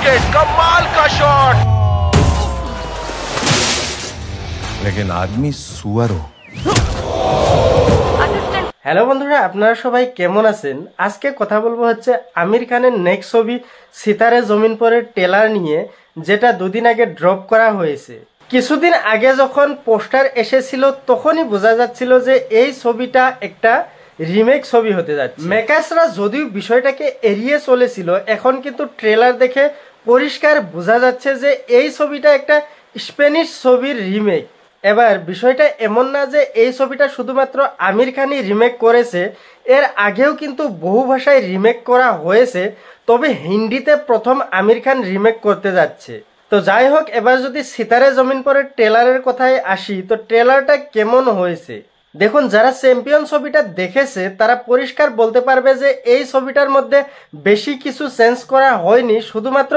Wicket, कमाल का shot, लेकिन आदमी सुअर हो। হ্যালো বন্ধুরা, আপনারা সবাই কেমন আছেন? আজকে কথা বলবো হচ্ছে আমির খানের নেক্সট ছবি সিতারে জমিন পরের ট্রেলার নিয়ে, যেটা দুদিন আগে ড্রপ করা হয়েছে। কিছুদিন আগে যখন পোস্টার এসেছিল তখনই বোঝা যাচ্ছিল যে এই ছবিটা একটা রিমেক ছবি হতে যাচ্ছে। মেকার্সরা যদিও বিষয়টাকে এড়িয়ে চলেছিল, এখন কিন্তু ট্রেলার দেখে পরিষ্কার বোঝা যাচ্ছে যে এই ছবিটা একটা স্প্যানিশ ছবির রিমেক। এবার বিষয়টা এমন না যে এই ছবিটা শুধুমাত্র আমির খানই রিমেক করেছে, এর আগেও কিন্তু বহু ভাষায় রিমেক করা হয়েছে, তবে হিন্দিতে প্রথম আমির খান রিমেক করতে যাচ্ছে। তো যাই হোক, এবার যদি সিতারে জমিন পরের ট্রেলারের কথায় আসি, তো ট্রেলারটা কেমন হয়েছে দেখুন। যারা চ্যাম্পিয়ন ছবিটা দেখেছে তারা পরিষ্কার বলতে পারবে যে এই ছবিটার মধ্যে বেশি কিছু চেঞ্জ করা হয়নি, শুধুমাত্র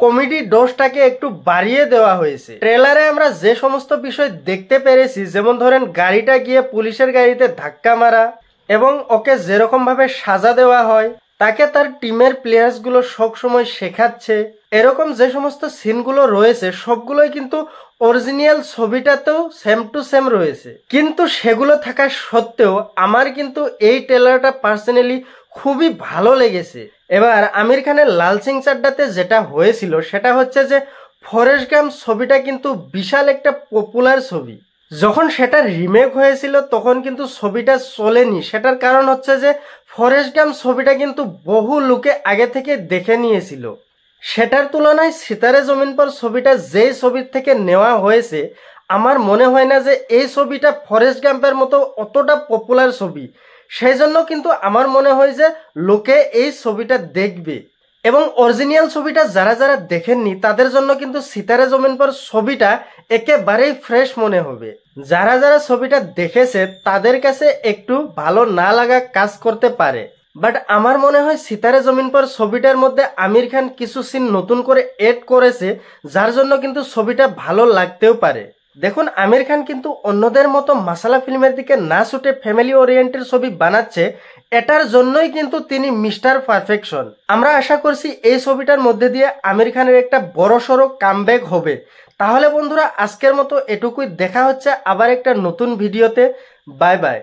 কমেডি ডোজটাকে একটু বাড়িয়ে দেওয়া হয়েছে। ট্রেলারে আমরা যে সমস্ত বিষয় দেখতে পেরেছি, যেমন ধরেন গাড়িটা গিয়ে পুলিশের গাড়িতে ধাক্কা মারা, এবং ওকে যেরকম ভাবে সাজা দেওয়া হয়, তাকে তার টিমের প্লেয়ার্সগুলো সবসময় শেখাচ্ছে, এরকম যে সমস্ত সিনগুলো রয়েছে সবগুলোই কিন্তু অরিজিনাল ছবিটাতেও সেম টু সেম রয়েছে। কিন্তু সেগুলো থাকা সত্ত্বেও আমার কিন্তু এই ট্রেলারটা পার্সোনালি খুবই ভালো লেগেছে। এবার আমির খানের লাল সিং চাড্ডাতে যেটা হয়েছিল সেটা হচ্ছে যে ফরেস্ট গাম্প ছবিটা কিন্তু বিশাল একটা পপুলার ছবি। যখন সেটা রিমেক হয়েছিল তখন কিন্তু ছবিটা চলেনি, সেটার কারণ হচ্ছে যে ফরেস্ট গাম্প ছবিটা কিন্তু বহু লোকে আগে থেকে দেখে নিয়েছিল। সেটার তুলনায় সিতারে জমিন পর ছবিটা যেই ছবির থেকে নেওয়া হয়েছে, আমার মনে হয় না যে এই ছবিটা ফরেস্ট গাম্পের মতো অতটা পপুলার ছবি। সেই জন্য কিন্তু আমার মনে হয় যে লোকে এই ছবিটা দেখবে, এবং অরিজিনাল ছবিটা যারা যারা দেখেননি তাদের জন্য কিন্তু সিতারে জমিন পর ছবিটা একেবারেই ফ্রেশ মনে হবে। যারা যারা ছবিটা দেখেছে তাদের কাছে একটু ভালো না লাগা কাজ করতে পারে, বাট আমার মনে হয় সিতারে জমিন পর ছবিটার মধ্যে আমির খান কিছু সিন নতুন করে এড করেছে, যার জন্য কিন্তু ছবিটা ভালো লাগতেও পারে। দেখুন, আমির খান কিন্তু অন্যদের মতো মাসালা ফিল্মের দিকে না ছুটে ফ্যামিলি ওরিয়েন্টেড ছবি বানাচ্ছে, এটার জন্যই কিন্তু তিনি মিস্টার পারফেকশন। আমরা আশা করছি এই ছবিটার মধ্যে দিয়ে আমির খানের একটা বড়সড় কামব্যাক হবে। তাহলে বন্ধুরা, আজকের মতো এটুকুই, দেখা হচ্ছে আবার একটা নতুন ভিডিওতে। Bye bye.